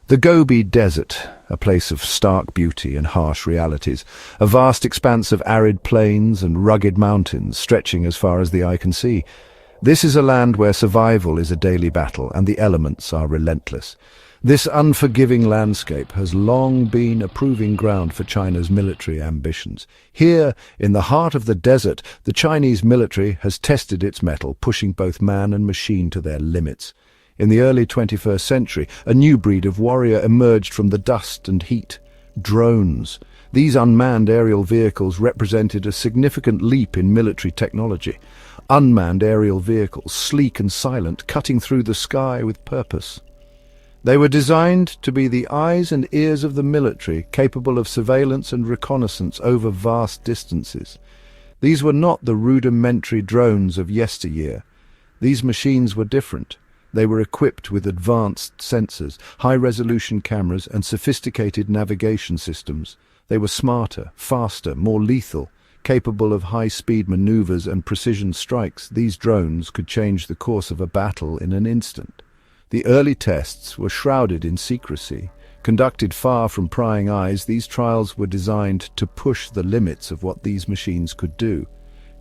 The Gobi Desert, a place of stark beauty and harsh realities, a vast expanse of arid plains and rugged mountains stretching as far as the eye can see. This is a land where survival is a daily battle and the elements are relentless. This unforgiving landscape has long been a proving ground for China's military ambitions. Here, in the heart of the desert, the Chinese military has tested its mettle, pushing both man and machine to their limits. In the early 21st century, a new breed of warrior emerged from the dust and heat: drones. These unmanned aerial vehicles represented a significant leap in military technology. Unmanned aerial vehicles, sleek and silent, cutting through the sky with purpose. They were designed to be the eyes and ears of the military, capable of surveillance and reconnaissance over vast distances. These were not the rudimentary drones of yesteryear. These machines were different. They were equipped with advanced sensors, high-resolution cameras, and sophisticated navigation systems. They were smarter, faster, more lethal, capable of high-speed maneuvers and precision strikes. These drones could change the course of a battle in an instant. The early tests were shrouded in secrecy. Conducted far from prying eyes, these trials were designed to push the limits of what these machines could do.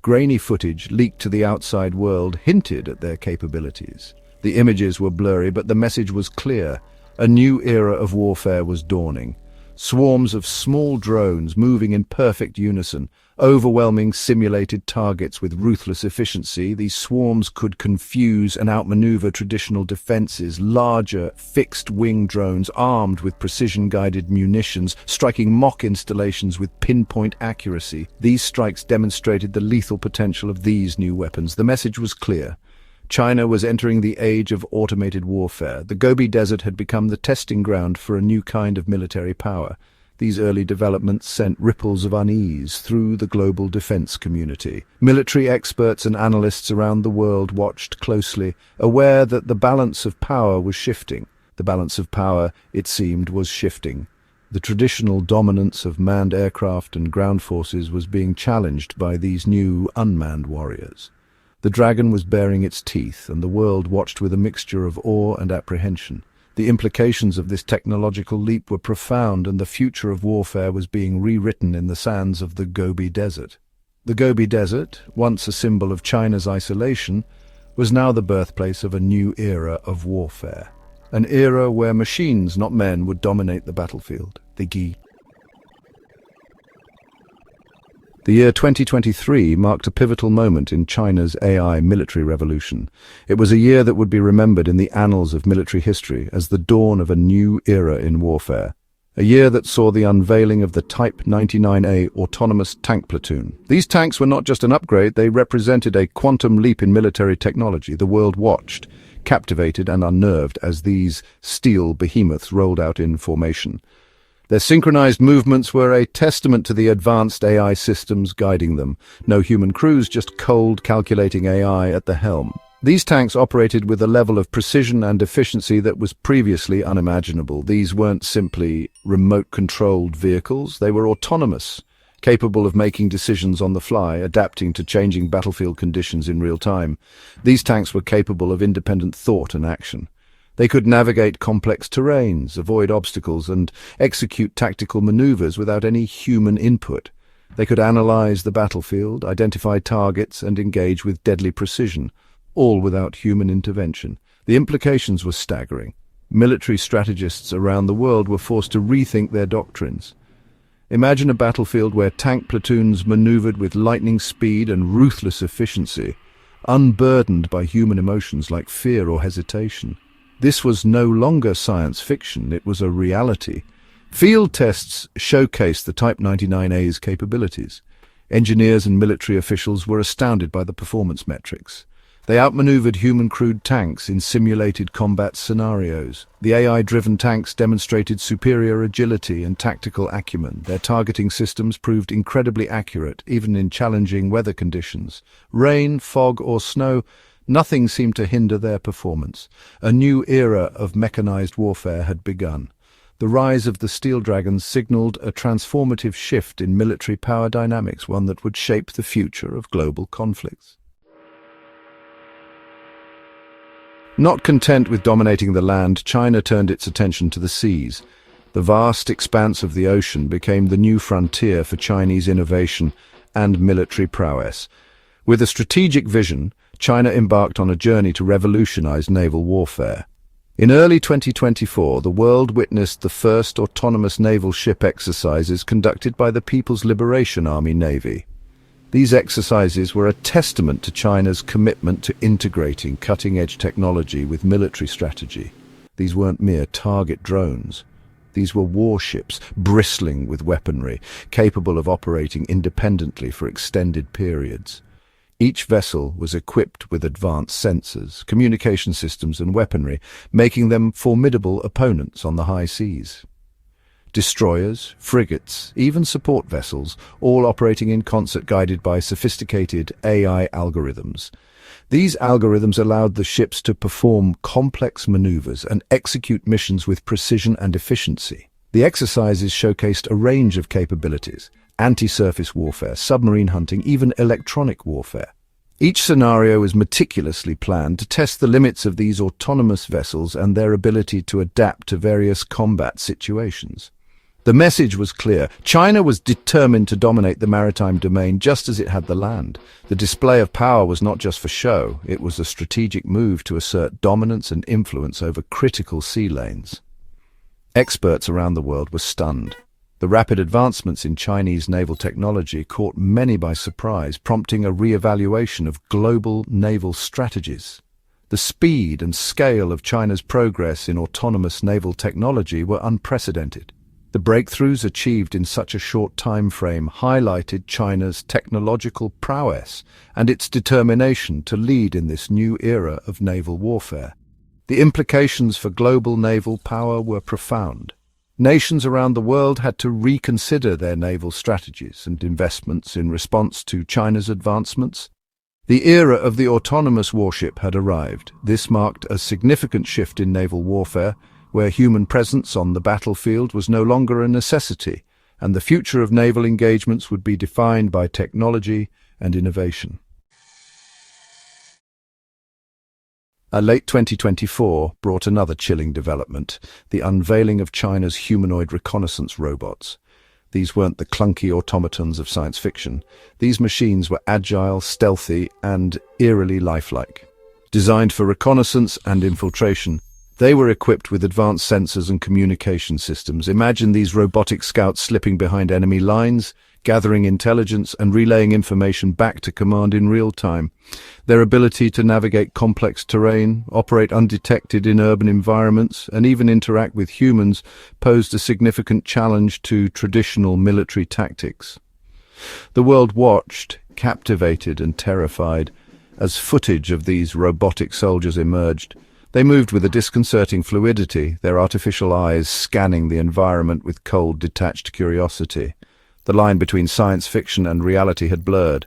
Grainy footage leaked to the outside world hinted at their capabilities. The images were blurry, but the message was clear. A new era of warfare was dawning. Swarms of small drones moving in perfect unison, overwhelming simulated targets with ruthless efficiency. These swarms could confuse and outmaneuver traditional defenses. Larger, fixed-wing drones armed with precision-guided munitions, striking mock installations with pinpoint accuracy. These strikes demonstrated the lethal potential of these new weapons. The message was clear. China was entering the age of automated warfare. The Gobi Desert had become the testing ground for a new kind of military power. These early developments sent ripples of unease through the global defense community. Military experts and analysts around the world watched closely, aware that the balance of power was shifting. The balance of power, it seemed, was shifting. The traditional dominance of manned aircraft and ground forces was being challenged by these new unmanned warriors. The dragon was baring its teeth, and the world watched with a mixture of awe and apprehension. The implications of this technological leap were profound, and the future of warfare was being rewritten in the sands of the Gobi Desert. The Gobi Desert, once a symbol of China's isolation, was now the birthplace of a new era of warfare. An era where machines, not men, would dominate the battlefield. The year 2023 marked a pivotal moment in China's AI military revolution. It was a year that would be remembered in the annals of military history as the dawn of a new era in warfare. A year that saw the unveiling of the Type 99A autonomous tank platoon. These tanks were not just an upgrade, they represented a quantum leap in military technology. The world watched, captivated and unnerved, as these steel behemoths rolled out in formation. Their synchronized movements were a testament to the advanced AI systems guiding them. No human crews, just cold, calculating AI at the helm. These tanks operated with a level of precision and efficiency that was previously unimaginable. These weren't simply remote-controlled vehicles, they were autonomous, capable of making decisions on the fly, adapting to changing battlefield conditions in real time. These tanks were capable of independent thought and action. They could navigate complex terrains, avoid obstacles, and execute tactical maneuvers without any human input. They could analyze the battlefield, identify targets, and engage with deadly precision, all without human intervention. The implications were staggering. Military strategists around the world were forced to rethink their doctrines. Imagine a battlefield where tank platoons maneuvered with lightning speed and ruthless efficiency, unburdened by human emotions like fear or hesitation. This was no longer science fiction, it was a reality. Field tests showcased the Type 99A's capabilities. Engineers and military officials were astounded by the performance metrics. They outmaneuvered human-crewed tanks in simulated combat scenarios. The AI-driven tanks demonstrated superior agility and tactical acumen. Their targeting systems proved incredibly accurate, even in challenging weather conditions. Rain, fog, or snow, nothing seemed to hinder their performance. A new era of mechanized warfare had begun. The rise of the Steel Dragons signaled a transformative shift in military power dynamics, one that would shape the future of global conflicts. Not content with dominating the land, China turned its attention to the seas. The vast expanse of the ocean became the new frontier for Chinese innovation and military prowess. With a strategic vision, China embarked on a journey to revolutionize naval warfare. In early 2024, the world witnessed the first autonomous naval ship exercises conducted by the People's Liberation Army Navy. These exercises were a testament to China's commitment to integrating cutting-edge technology with military strategy. These weren't mere target drones. These were warships bristling with weaponry, capable of operating independently for extended periods. Each vessel was equipped with advanced sensors, communication systems and weaponry, making them formidable opponents on the high seas. Destroyers, frigates, even support vessels, all operating in concert guided by sophisticated AI algorithms. These algorithms allowed the ships to perform complex maneuvers and execute missions with precision and efficiency. The exercises showcased a range of capabilities: anti-surface warfare, submarine hunting, even electronic warfare. Each scenario is meticulously planned to test the limits of these autonomous vessels and their ability to adapt to various combat situations. The message was clear. China was determined to dominate the maritime domain just as it had the land. The display of power was not just for show, it was a strategic move to assert dominance and influence over critical sea lanes. Experts around the world were stunned. The rapid advancements in Chinese naval technology caught many by surprise, prompting a re-evaluation of global naval strategies. The speed and scale of China's progress in autonomous naval technology were unprecedented. The breakthroughs achieved in such a short time frame highlighted China's technological prowess and its determination to lead in this new era of naval warfare. The implications for global naval power were profound. Nations around the world had to reconsider their naval strategies and investments in response to China's advancements. The era of the autonomous warship had arrived. This marked a significant shift in naval warfare, where human presence on the battlefield was no longer a necessity, and the future of naval engagements would be defined by technology and innovation. Late 2024 brought another chilling development: the unveiling of China's humanoid reconnaissance robots. These weren't the clunky automatons of science fiction. These machines were agile, stealthy, and eerily lifelike. Designed for reconnaissance and infiltration, they were equipped with advanced sensors and communication systems. Imagine these robotic scouts slipping behind enemy lines, gathering intelligence and relaying information back to command in real time. Their ability to navigate complex terrain, operate undetected in urban environments, and even interact with humans posed a significant challenge to traditional military tactics. The world watched, captivated and terrified, as footage of these robotic soldiers emerged. They moved with a disconcerting fluidity, their artificial eyes scanning the environment with cold, detached curiosity. The line between science fiction and reality had blurred.